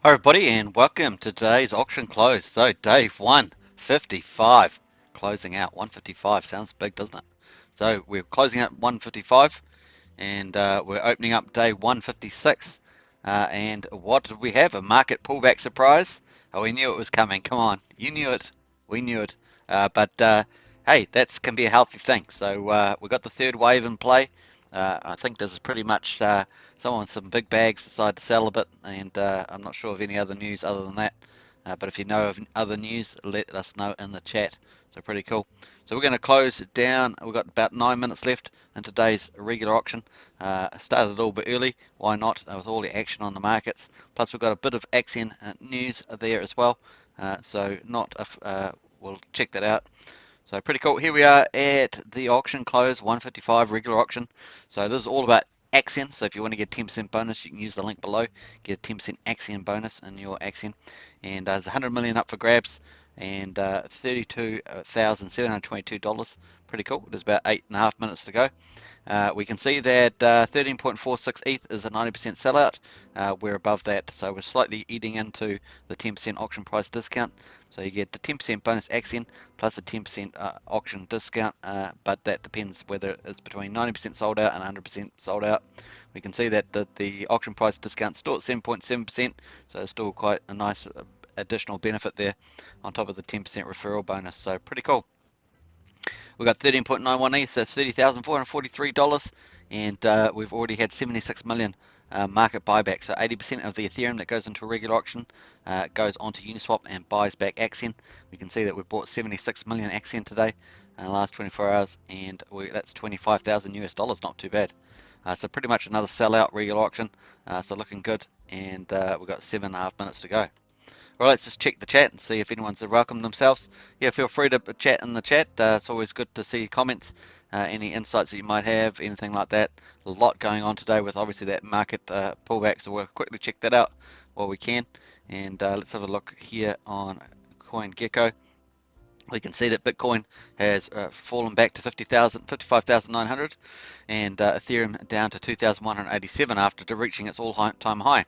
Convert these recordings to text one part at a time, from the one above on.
Hi everybody and welcome to today's auction close. So day 155, closing out 155, sounds big doesn't it? So we're closing out 155 and we're opening up day 156 and what did we have? A market pullback surprise? Oh, we knew it was coming, come on, you knew it, we knew it, but hey, that can be a healthy thing. So we got the third wave in play. I think this is pretty much someone with some big bags decided to sell a bit, and I'm not sure of any other news other than that. But if you know of other news, let us know in the chat. So pretty cool. So we're going to close it down. We've got about 9 minutes left in today's regular auction. Started a little bit early. Why not? With all the action on the markets. Plus we've got a bit of Axion news there as well. So not if, we'll check that out. So pretty cool. Here we are at the auction close, 155 regular auction. So this is all about Axion. So if you want to get 10% bonus, you can use the link below. Get a 10% Axion bonus in your Axion. And there's 100 million up for grabs and $32,722. Pretty cool. There's about 8.5 minutes to go. We can see that 13.46 ETH is a 90% sellout. We're above that, so we're slightly eating into the 10% auction price discount. So you get the 10% bonus Axion plus a 10% auction discount, but that depends whether it's between 90% sold out and 100% sold out. We can see that the auction price discount is still at 7.7%, so it's still quite a nice additional benefit there on top of the 10% referral bonus. So pretty cool. We've got 13.91 ETH, so that's $30,443, and we've already had 76 million market buyback. So 80% of the Ethereum that goes into a regular auction goes onto Uniswap and buys back Axion. We can see that we've bought 76 million Axion today in the last 24 hours, and that's 25,000 US dollars, not too bad. So pretty much another sellout regular auction, so looking good, and we've got 7.5 minutes to go. Well, let's just check the chat and see if anyone's welcomed themselves. Yeah, feel free to chat in the chat. It's always good to see comments, any insights that you might have, anything like that. A lot going on today with obviously that market pullback, so we'll quickly check that out while we can. And let's have a look here on CoinGecko. We can see that Bitcoin has fallen back to 55,900 and Ethereum down to 2,187 after reaching its all-time high.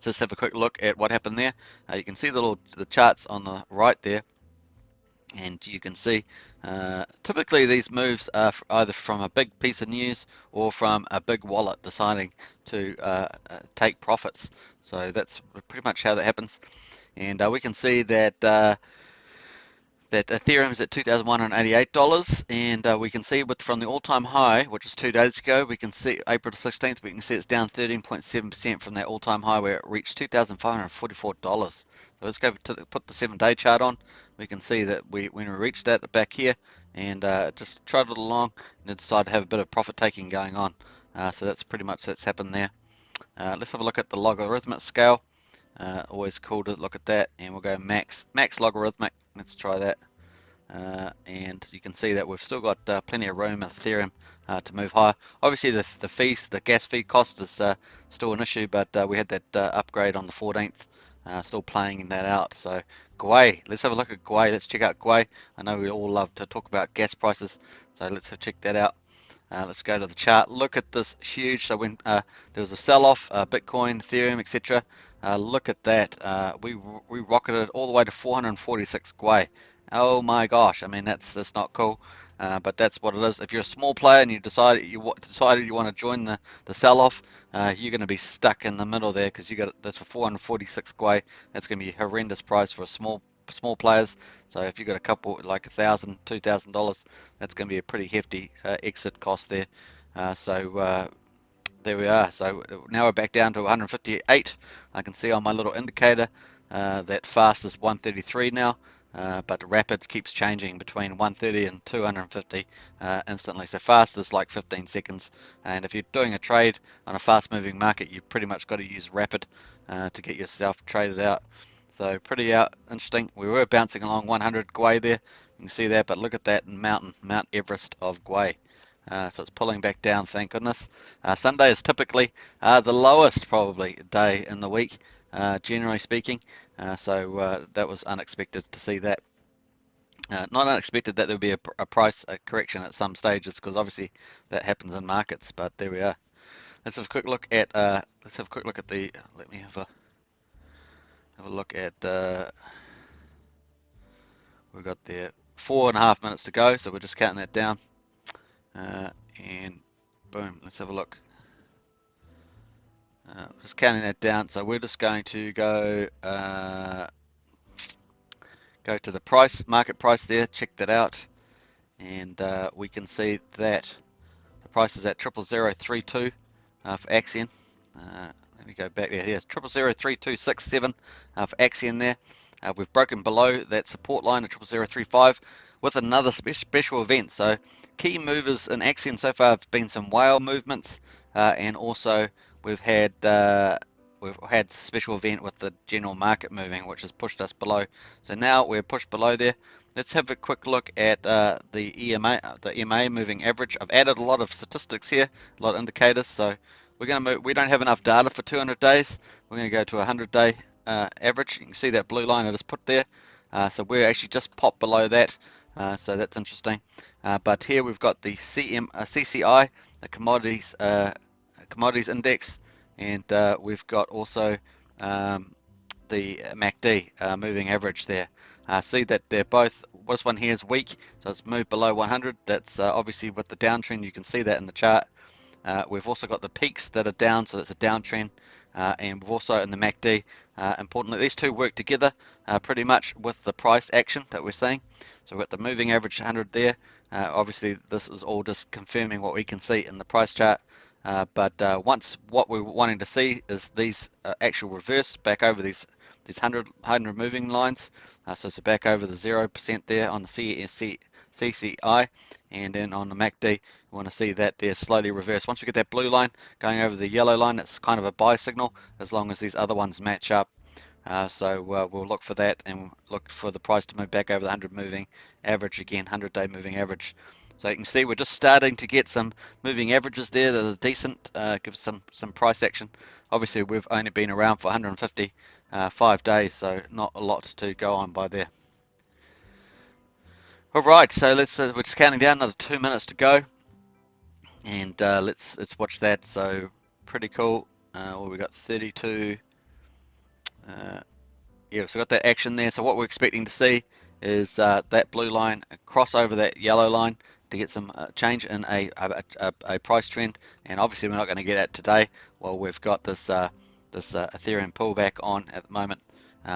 So let's have a quick look at what happened there. You can see the charts on the right there, and you can see typically these moves are either from a big piece of news or from a big wallet deciding to take profits. So that's pretty much how that happens. And we can see that that Ethereum's at $2,188, and we can see from the all-time high, which is 2 days ago, we can see April the 16th, we can see it's down 13.7% from that all-time high where it reached $2,544. So let's go to put the 7-day chart on. We can see that when we reached that back here and just trotted along and decided to have a bit of profit taking going on. So that's pretty much that's happened there. Let's have a look at the logarithmic scale. Always cool to look at that, and we'll go max logarithmic. Let's try that, and you can see that we've still got plenty of room in Ethereum to move higher. Obviously, the gas fee cost is still an issue, but we had that upgrade on the 14th, still playing that out. So Gwei, let's have a look at Gwei. Let's check out Gwei. I know we all love to talk about gas prices, so let's check that out. Let's go to the chart. Look at this huge. So when there was a sell-off, Bitcoin, Ethereum, etc. Look at that. We rocketed all the way to 446 Gwei. Oh my gosh! I mean that's not cool, but that's what it is. If you're a small player and you decided you want to join the sell-off, you're going to be stuck in the middle there because that's for 446 Gwei. That's going to be a horrendous price for a small players. So if you've got a couple like $1,000, $2,000, that's going to be a pretty hefty exit cost there. So there we are. So now we're back down to 158. I can see on my little indicator that fast is 133 now, but rapid keeps changing between 130 and 250 instantly. So fast is like 15 seconds, and if you're doing a trade on a fast-moving market, you've pretty much got to use rapid to get yourself traded out. So pretty interesting. We were bouncing along 100 Gwei there. You can see that, but look at that mountain, Mount Everest of Gwei. So it's pulling back down, thank goodness. Sunday is typically the lowest probably day in the week, generally speaking. So that was unexpected to see that. Not unexpected that there would be a price correction at some stages, because obviously that happens in markets. But there we are. Let's have a quick look at the. Let me have a Have a look at, we've got there 4.5 minutes to go, so we're just counting that down. And boom, let's have a look. Just counting that down, so we're just going to go to the price, market price there, check that out, and we can see that the price is at 0.0032 for Axion. Let me go back there. Here's 0.003267 for Axion there. We've broken below that support line of 0.0035 with another special event. So key movers in Axion so far have been some whale movements, and also we've had special event with the general market moving, which has pushed us below. So now we're pushed below there. Let's have a quick look at the EMA moving average. I've added a lot of statistics here, a lot of indicators. So we're going to move. We don't have enough data for 200 days. We're going to go to a 100-day average. You can see that blue line I just put there. So we're actually just popped below that. So that's interesting. But here we've got the CCI, the commodities index, and we've got also the MACD moving average there. See that they're both, this one here is weak, so it's moved below 100. That's obviously with the downtrend. You can see that in the chart. We've also got the peaks that are down, so that's a downtrend. And we've also in the MACD, importantly, these two work together pretty much with the price action that we're seeing. So we've got the moving average 100 there. Obviously, this is all just confirming what we can see in the price chart. But once what we're wanting to see is these actual reverse back over these 100 moving lines. So it's back over the 0% there on the CCI, and then on the MACD, we want to see that they're slowly reversed. Once we get that blue line going over the yellow line, it's kind of a buy signal as long as these other ones match up. So we'll look for that and look for the price to move back over the 100 moving average again, 100-day moving average. So you can see we're just starting to get some moving averages there that are decent, give some price action. Obviously, we've only been around for 155 days, so not a lot to go on by there. All right, so we're just counting down, another 2 minutes to go, and let's watch that. So pretty cool. Well, we got 32. Yeah, so got that action there. So what we're expecting to see is that blue line cross over that yellow line to get some change in a price trend. And obviously we're not going to get that today. Well, we've got this Ethereum pullback on at the moment,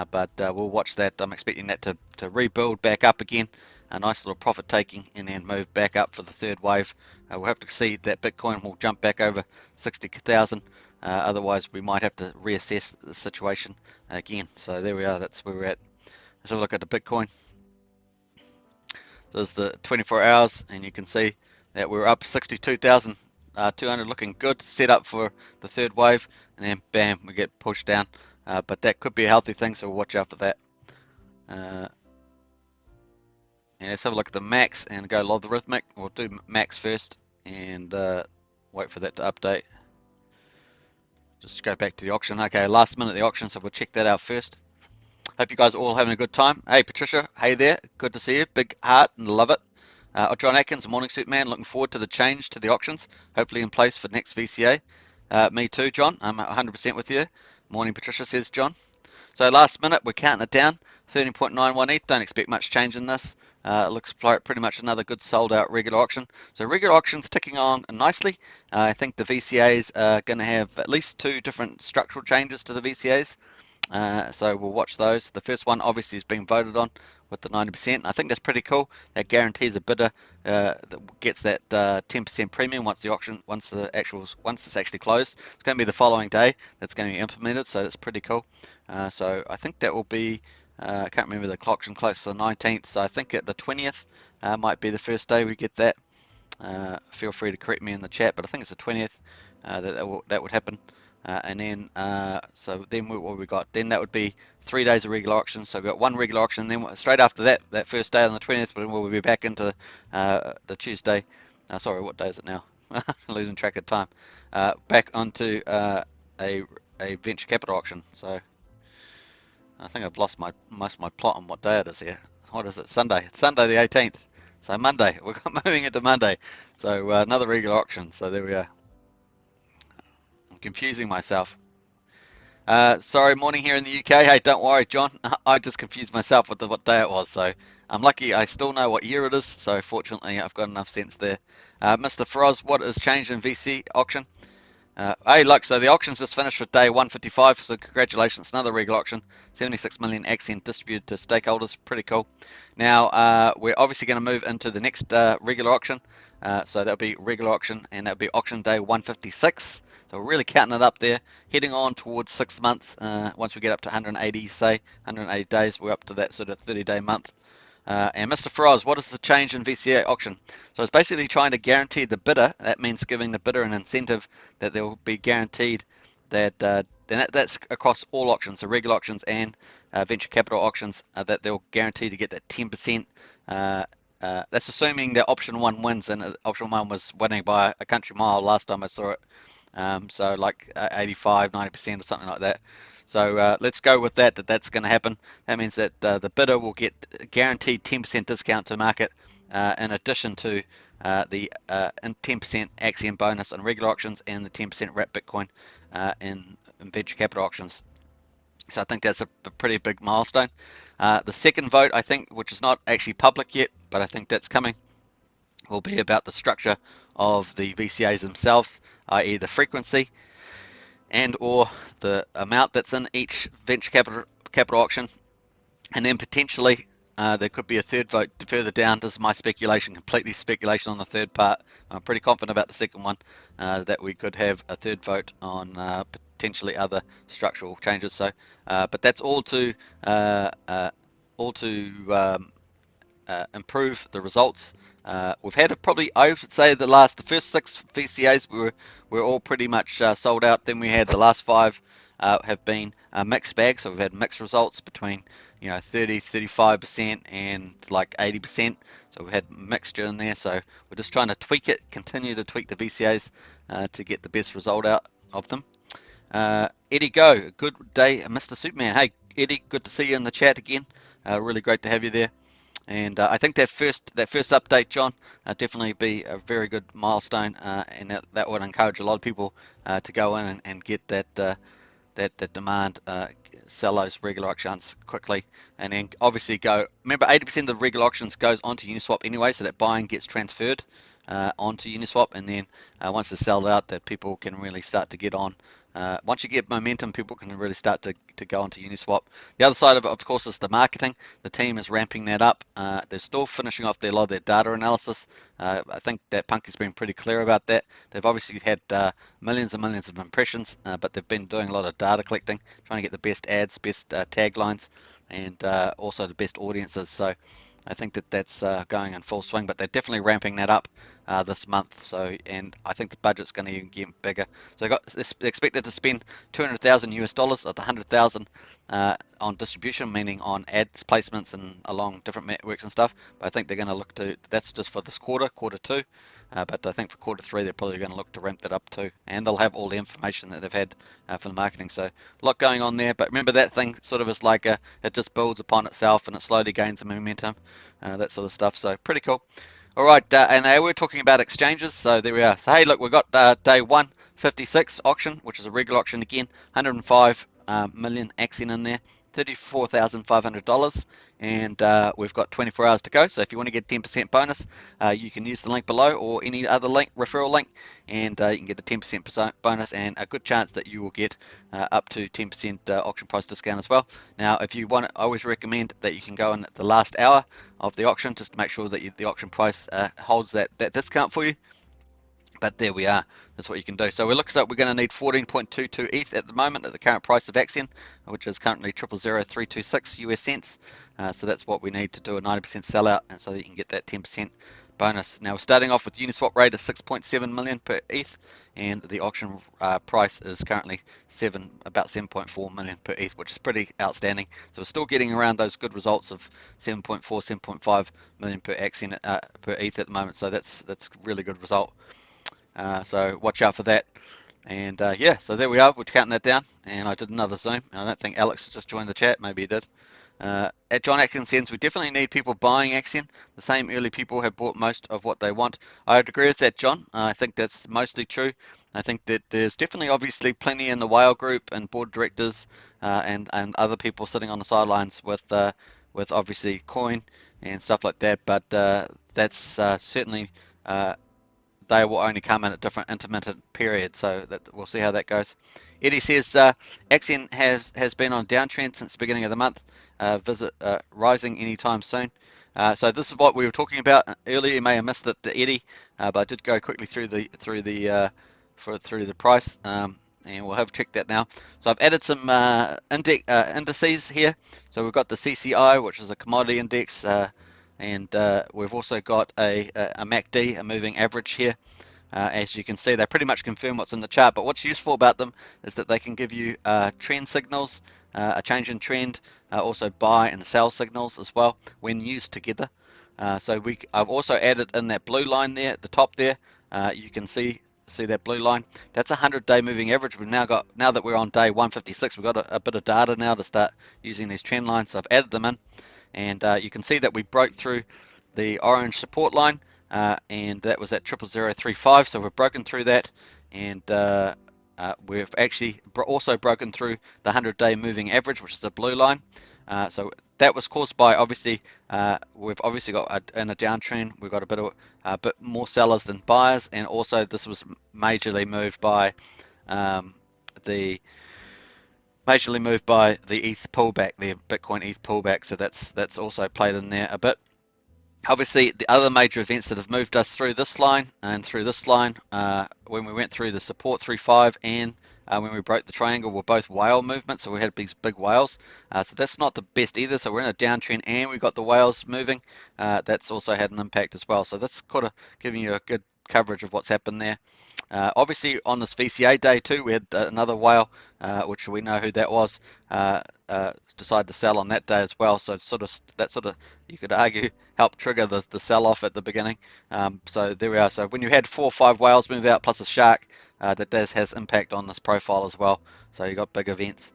but we'll watch that. I'm expecting that to rebuild back up again, a nice little profit taking, and then move back up for the third wave. We'll have to see that Bitcoin will jump back over 60,000. Otherwise, we might have to reassess the situation again. So there we are. That's where we're at. Let's have a look at the Bitcoin. There's the 24 hours, and you can see that we're up 62,200, looking good, set up for the third wave, and then bam, we get pushed down. But that could be a healthy thing, so we'll watch out for that. And let's have a look at the max and go logarithmic. We'll do max first and wait for that to update. Just go back to the auction. Okay, last minute the auction, so we'll check that out first. Hope you guys are all having a good time. Hey Patricia, hey there, good to see you. Big heart and love it. John Atkins, Morning Suit Man, looking forward to the change to the auctions, hopefully in place for next VCA. Me too, John, I'm 100% with you. Morning Patricia, says John. So last minute, we're counting it down, 13.91 ETH, don't expect much change in this. It looks like pretty much another good sold out regular auction. So regular auction's ticking on nicely. I think the VCAs are going to have at least 2 different structural changes to the VCAs. So we'll watch those. The first one obviously is being voted on with the 90%. I think that's pretty cool. That guarantees a bidder that gets that 10% premium once it's actually closed. It's going to be the following day that's going to be implemented, so that's pretty cool. So I think that will be, I can't remember the auction close to the 19th, so I think at the 20th might be the first day we get that. Feel free to correct me in the chat, but I think it's the 20th that would happen. And then so then what we got then, that would be 3 days of regular auction. So we've got one regular auction, and then straight after that first day on the 20th, we'll be back into the Tuesday. Sorry, what day is it now? Losing track of time. Back onto a venture capital auction. So I think I've lost my plot on what day it is here. What is it? Sunday. It's Sunday the 18th. So Monday. We're moving into Monday. So another regular auction. So there we are. I'm confusing myself. Sorry, morning here in the UK. Hey, don't worry, John. I just confused myself with what day it was, so I'm lucky I still know what year it is, so fortunately I've got enough sense there. Mr. Feroz, what has changed in VC auction? Hey, look, so the auction's just finished with day 155, so congratulations, another regular auction. 76 million AXN distributed to stakeholders, pretty cool. Now, we're obviously going to move into the next regular auction. So that'll be regular auction, and that'll be auction day 156. So we're really counting it up there, heading on towards 6 months. Once we get up to 180, say 180 days, we're up to that sort of 30-day month. And Mr. Feroz, what is the change in VCA auction? So it's basically trying to guarantee the bidder. That means giving the bidder an incentive that they will be guaranteed that, and that's across all auctions, so regular auctions and venture capital auctions, that they'll guarantee to get that 10%. That's assuming that option one wins, and option one was winning by a country mile last time I saw it. So like 85, 90% or something like that. So let's go with that, that's going to happen. That means that the bidder will get guaranteed 10% discount to market in addition to the 10% Axion bonus on regular auctions and the 10% wrap Bitcoin in venture capital auctions. So I think that's a pretty big milestone. The second vote, I think, which is not actually public yet, but I think that's coming, will be about the structure of the VCAs themselves, i.e. the frequency and or the amount that's in each venture capital auction, and then potentially there could be a third vote further down. This is my speculation, completely speculation on the third part. I'm pretty confident about the second one, that we could have a third vote on potentially other structural changes. So, but that's all to improve the results. We've had probably, I would say, the first 6 VCAs were all pretty much sold out. Then we had the last 5 have been a mixed bag. So we've had mixed results between 30, 35% and like 80%. So we've had mixture in there. So we're just trying to tweak it, continue to tweak the VCAs to get the best result out of them. Eddie Go, good day, Mr. Superman. Hey Eddie, good to see you in the chat again. Really great to have you there. And I think that first update, John, definitely be a very good milestone, and that would encourage a lot of people to go in and get that demand, sell those regular auctions quickly, and then obviously go. Remember, 80% of the regular auctions goes onto Uniswap anyway, so that buying gets transferred onto Uniswap, and then once it's sold out, that people can really start to get on. Once you get momentum, people can really start to go onto Uniswap. The other side of course, is the marketing. The team is ramping that up. They're still finishing off a lot of their data analysis. I think that Punky's been pretty clear about that. They've obviously had millions and millions of impressions, but they've been doing a lot of data collecting, trying to get the best ads, best taglines, and also the best audiences. So I think that's going in full swing, but they're definitely ramping that up this month. So, and I think the budget's going to even get bigger. So they're expected to spend $200,000 US of the 100,000 on distribution, meaning on ads placements and along different networks and stuff. But I think they're going to look to, that's just for this quarter 2. But I think for quarter 3, they're probably going to look to ramp that up too. And they'll have all the information that they've had for the marketing. So a lot going on there. But remember, that thing sort of is like it just builds upon itself and it slowly gains some momentum, that sort of stuff. So pretty cool. All right, and we're talking about exchanges. So there we are. So hey, look, we've got day 156 auction, which is a regular auction again, 105 million AXN in there. $34,500, and we've got 24 hours to go. So if you want to get 10% bonus, you can use the link below or any other link, referral link, and you can get the 10% bonus and a good chance that you will get up to 10% auction price discount as well. Now, if you want, I always recommend that you can go in at the last hour of the auction just to make sure that the auction price holds that discount for you. But there we are. That's what you can do. So it looks like we're going to need 14.22 ETH at the moment at the current price of Axion, which is currently 0.00326 US cents. So that's what we need to do a 90% sellout, and so that you can get that 10% bonus. Now we're starting off with Uniswap rate of 6.7 million per ETH, and the auction price is currently about 7.4 million per ETH, which is pretty outstanding. So we're still getting around those good results of 7.4, 7.5 million per Axion per ETH at the moment. So that's really good result. So watch out for that. And yeah, so there we are. We're counting that down. And I did another Zoom. I don't think Alex just joined the chat. Maybe he did. At John Atkins says, we definitely need people buying Axion. The same early people have bought most of what they want. I would agree with that, John. I think that's mostly true. I think that there's definitely obviously plenty in the whale group and board directors and other people sitting on the sidelines with obviously coin and stuff like that. But that's certainly they will only come in at different intermittent periods, so that we'll see how that goes. Eddie says Axion has been on a downtrend since the beginning of the month. Visit rising anytime soon. So this is what we were talking about earlier. You may have missed it, Eddie, but I did go quickly through the price, and we'll have checked that now. So I've added some indices here. So we've got the CCI, which is a commodity index. And we've also got a MACD, a moving average here. As you can see, they pretty much confirm what's in the chart, but what's useful about them is that they can give you trend signals, a change in trend, also buy and sell signals as well when used together. I've also added in that blue line there at the top there. You can see that blue line. That's a 100-day moving average. We've now that we're on day 156, we've got a bit of data now to start using these trend lines. So I've added them in. And you can see that we broke through the orange support line, and that was at 00035. So we've broken through that, and we've actually also broken through the 100-day moving average, which is the blue line. So that was caused by obviously we've obviously got in a downtrend. We've got a bit more sellers than buyers, and also this was majorly moved by the ETH pullback, the Bitcoin ETH pullback. So that's also played in there a bit. Obviously, the other major events that have moved us through this line and through this line, when we went through the support 3.5 and when we broke the triangle, were both whale movements. So we had these big whales. So that's not the best either. So we're in a downtrend and we got the whales moving. That's also had an impact as well. So that's kind of giving you a good coverage of what's happened there. Obviously, on this VCA day too, we had another whale, which we know who that was, decide to sell on that day as well. So that you could argue helped trigger the sell-off at the beginning. So there we are. So when you had 4 or 5 whales move out plus a shark, that has impact on this profile as well. So you got big events.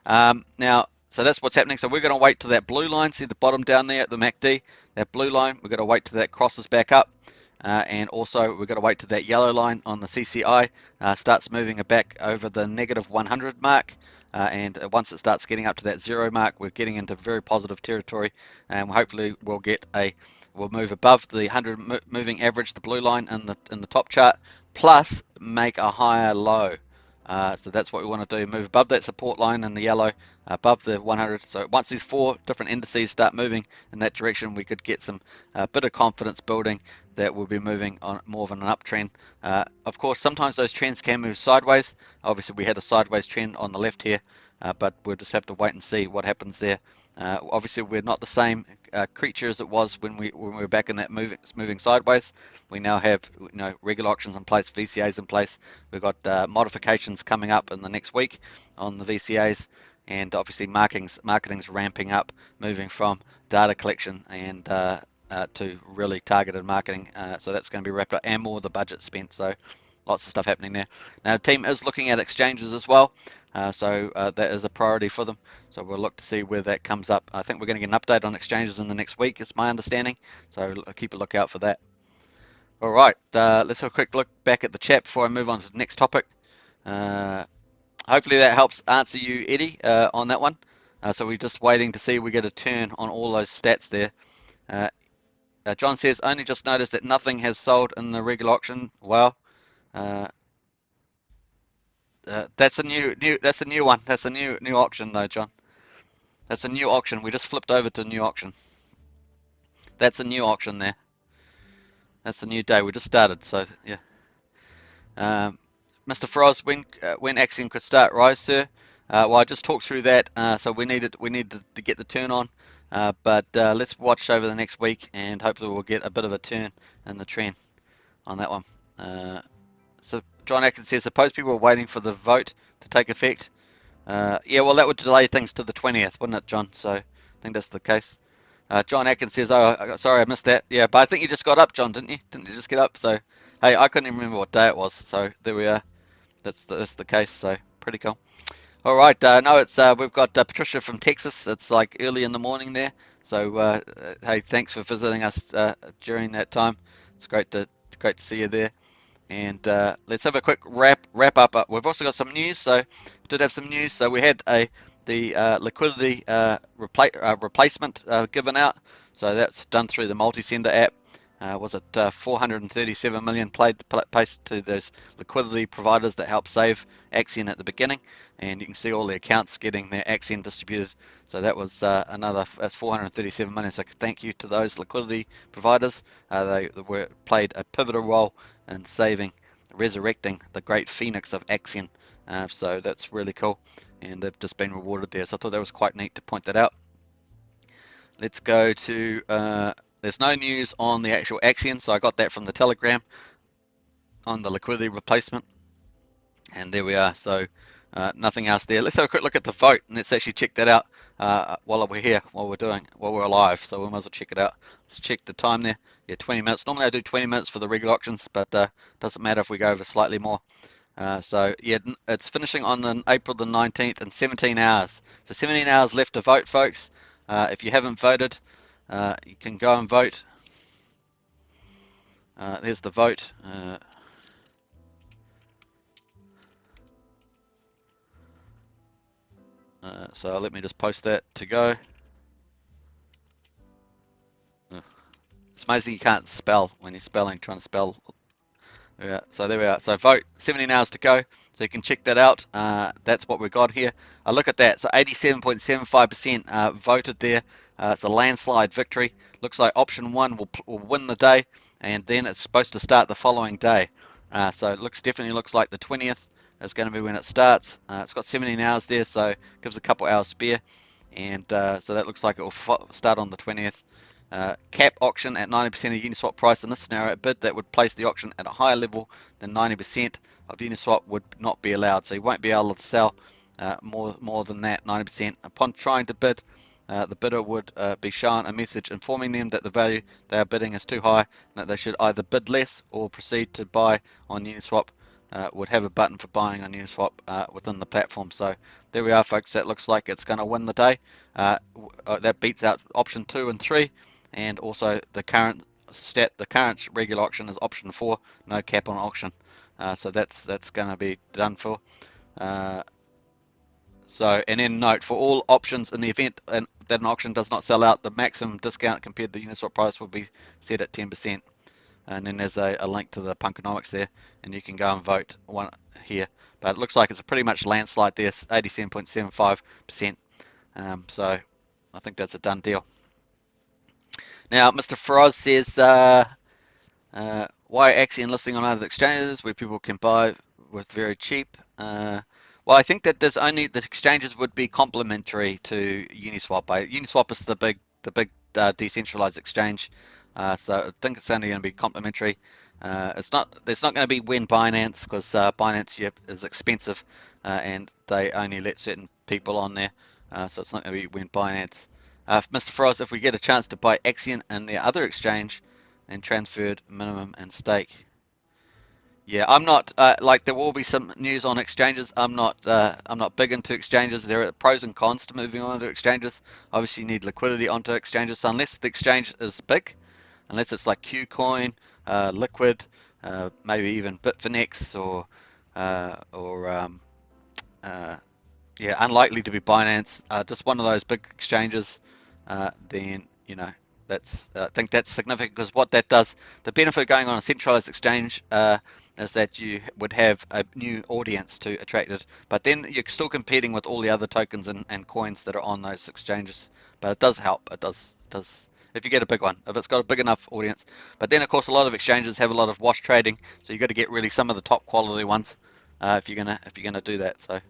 So that's what's happening. So we're going to wait till that blue line. See the bottom down there at the MACD, that blue line. We're going to wait till that crosses back up. And also we've got to wait till that yellow line on the CCI starts moving back over the negative 100 mark. And once it starts getting up to that 0 mark, we're getting into very positive territory, and hopefully we'll move above the 100 moving average, the blue line in the top chart, plus make a higher low. So that's what we want to do, move above that support line in the yellow, above the 100. So once these 4 different indices start moving in that direction, we could get some bit of confidence building that we'll be moving on more of an uptrend. Of course, sometimes those trends can move sideways. Obviously, we had a sideways trend on the left here, but we'll just have to wait and see what happens there. Obviously, we're not the same creature as it was when we were back in that moving sideways. We now have regular auctions in place, VCAs in place. We've got modifications coming up in the next week on the VCAs, and obviously marketing's ramping up, moving from data collection and to really targeted marketing. So that's going to be wrapped up, and more of the budget spent. So lots of stuff happening there. Now the team is looking at exchanges as well. So that is a priority for them. So we'll look to see where that comes up. I think we're going to get an update on exchanges in the next week, is my understanding. So keep a lookout for that. All right, let's have a quick look back at the chat before I move on to the next topic. Hopefully that helps answer you, Eddie, on that one. So we're just waiting to see if we get a turn on all those stats there. John says, only just noticed that nothing has sold in the regular auction. Well, that's a new one. That's a new auction though, John. That's a new auction. We just flipped over to new auction. That's a new auction there. That's a new day. We just started. So yeah. Mr. Froz, when Axion could start rise, sir? Well, I just talked through that. So we needed to get the turn on. But let's watch over the next week, and hopefully we'll get a bit of a turn in the trend on that one. So John Atkins says, suppose people are waiting for the vote to take effect. Yeah, well, that would delay things to the 20th, wouldn't it, John? So I think that's the case. John Atkins says, oh, sorry, I missed that. Yeah, but I think you just got up, John, didn't you? Didn't you just get up? So, hey, I couldn't even remember what day it was. So there we are. That's the case. So pretty cool. All right, no, it's we've got Patricia from Texas. It's like early in the morning there. So hey, thanks for visiting us during that time. It's great to see you there. And let's have a quick wrap up. We've also got some news. So we did have some news. So we had the liquidity replacement given out. So that's done through the multi-sender app. Was it 437 million placed to those liquidity providers that help save Axion at the beginning, and you can see all the accounts getting their Axion distributed. So that was that's 437 million. So thank you to those liquidity providers. They played a pivotal role and resurrecting the great phoenix of Axion. So that's really cool, and they've just been rewarded there. So I thought that was quite neat to point that out. Let's go to, there's no news on the actual Axion, so I got that from the Telegram on the liquidity replacement, and there we are. So nothing else there. Let's have a quick look at the vote, and let's actually check that out while we're here, while we're alive. So we might as well check it out. Let's check the time there. Yeah, 20 minutes. Normally I do 20 minutes for the regular auctions, but doesn't matter if we go over slightly more. So yeah, it's finishing on April the 19th in 17 hours. So 17 hours left to vote, folks. If you haven't voted, you can go and vote. There's the vote. So let me just post that to go. It's amazing you can't spell when you're trying to spell. Yeah, so there we are. So vote, 17 hours to go. So you can check that out. That's what we've got here. Look at that. So 87.75% voted there. It's a landslide victory. Looks like option one will win the day, and then it's supposed to start the following day. So it definitely looks like the 20th is going to be when it starts. It's got 17 hours there, so it gives a couple hours spare. And so that looks like it will start on the 20th. Cap auction at 90% of Uniswap price. In this scenario, a bid that would place the auction at a higher level than 90% of Uniswap would not be allowed. So you won't be able to sell more than that 90%. Upon trying to bid, the bidder would be shown a message informing them that the value they are bidding is too high, and that they should either bid less or proceed to buy on Uniswap. Would have a button for buying on Uniswap within the platform. So there we are, folks. That looks like it's going to win the day. That beats out option 2 and 3, and also the current regular auction is option 4, no cap on auction. So that's going to be done for. So, and then note, for all options in the event that an auction does not sell out, the maximum discount compared to the Uniswap price will be set at 10%. And then there's a link to the Punkonomics there, and you can go and vote one here. But it looks like it's a pretty much landslide there, 87.75%. So I think that's a done deal. Now, Mr. Feroz says, why Axion listing on other exchanges where people can buy with very cheap? Well, I think that there's only the exchanges would be complementary to Uniswap. Uniswap is the big decentralized exchange, so I think it's only going to be complementary. There's not going to be when Binance, because Binance is expensive, and they only let certain people on there, so it's not going to be when Binance. Mr. Frost, if we get a chance to buy Axion and the other exchange, and transferred minimum and stake. Yeah, I'm not like there will be some news on exchanges. I'm not big into exchanges. There are pros and cons to moving on to exchanges. Obviously, you need liquidity onto exchanges. So unless the exchange is big, unless it's like Qcoin, Liquid, maybe even Bitfinex yeah, unlikely to be Binance. Just one of those big exchanges. Then I think that's significant, because what that does, the benefit of going on a centralized exchange is that you would have a new audience to attract it, but then you're still competing with all the other tokens and coins that are on those exchanges. But it does help. It does if you get a big one, if it's got a big enough audience. But then of course a lot of exchanges have a lot of wash trading, so you've got to get really some of the top quality ones if you're gonna do that. So.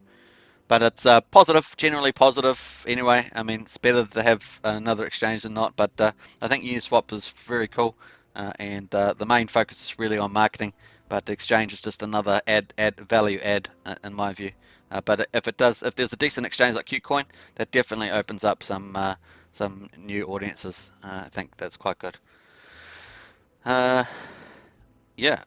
But it's positive, generally positive anyway. I mean, it's better to have another exchange than not. But I think Uniswap is very cool, and the main focus is really on marketing. But the exchange is just another value add in my view. But if there's a decent exchange like Qcoin, that definitely opens up some new audiences. I think that's quite good. Yeah.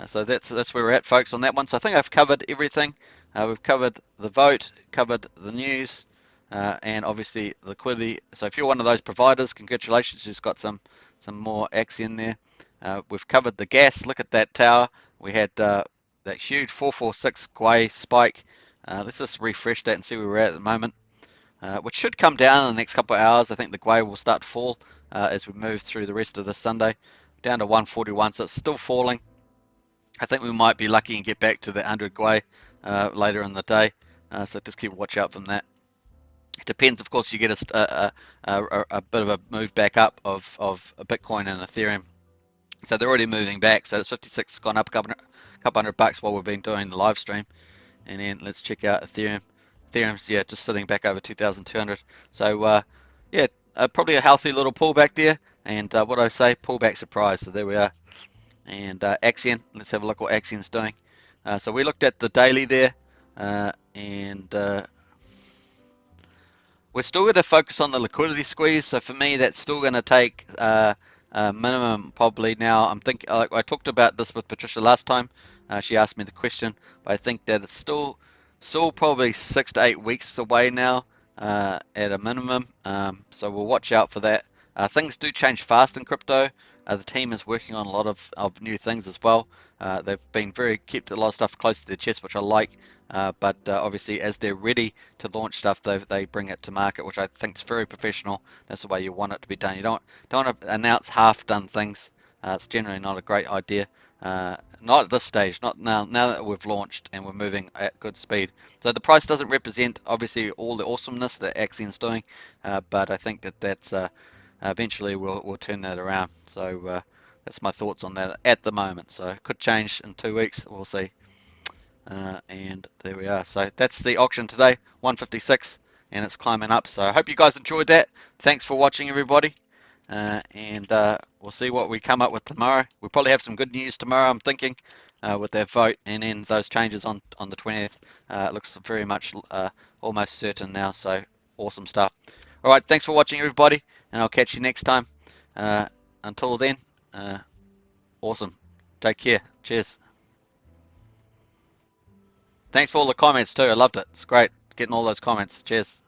So that's where we're at, folks, on that one. So I think I've covered everything. We've covered the vote, covered the news, and obviously liquidity. So if you're one of those providers, congratulations, you've got some more Axion there. We've covered the gas. Look at that tower. We had that huge 446 Gwei spike. Let's just refresh that and see where we're at the moment, which should come down in the next couple of hours. I think the Gwei will start to fall as we move through the rest of this Sunday, down to 141, so it's still falling. I think we might be lucky and get back to the 100 Gwei later in the day, so just keep a watch out from that. It depends, of course, you get a bit of a move back up of Bitcoin and Ethereum. So they're already moving back. So it's 56, gone up a couple $100 while we've been doing the live stream. And then let's check out Ethereum. Ethereum's just sitting back over 2,200. So yeah, probably a healthy little pullback there. And what I say, pullback surprise. So there we are. And Axion, let's have a look what Axion's doing. So we looked at the daily there, and we're still going to focus on the liquidity squeeze. So for me, that's still going to take minimum probably now. I'm thinking, like I talked about this with Patricia last time. She asked me the question, but I think that it's still probably 6 to 8 weeks away now at a minimum. So we'll watch out for that. Things do change fast in crypto. The team is working on a lot of new things as well. They've been kept a lot of stuff close to their chest, which I like. But obviously, as they're ready to launch stuff, they bring it to market, which I think is very professional. That's the way you want it to be done. You don't want to announce half-done things. It's generally not a great idea. Not at this stage, not now that we've launched and we're moving at good speed. So the price doesn't represent obviously all the awesomeness that Axion's doing, but I think that's eventually we'll turn that around. So that's my thoughts on that at the moment. So it could change in 2 weeks. We'll see. And there we are. So that's the auction today, 156, and it's climbing up. So I hope you guys enjoyed that. Thanks for watching, everybody. And we'll see what we come up with tomorrow. We'll probably have some good news tomorrow, I'm thinking, with that vote, and then those changes on the 20th. It looks very much almost certain now, so awesome stuff. All right, thanks for watching, everybody, and I'll catch you next time. Until then, awesome. Take care. Cheers. Thanks for all the comments, too. I loved it. It's great getting all those comments. Cheers.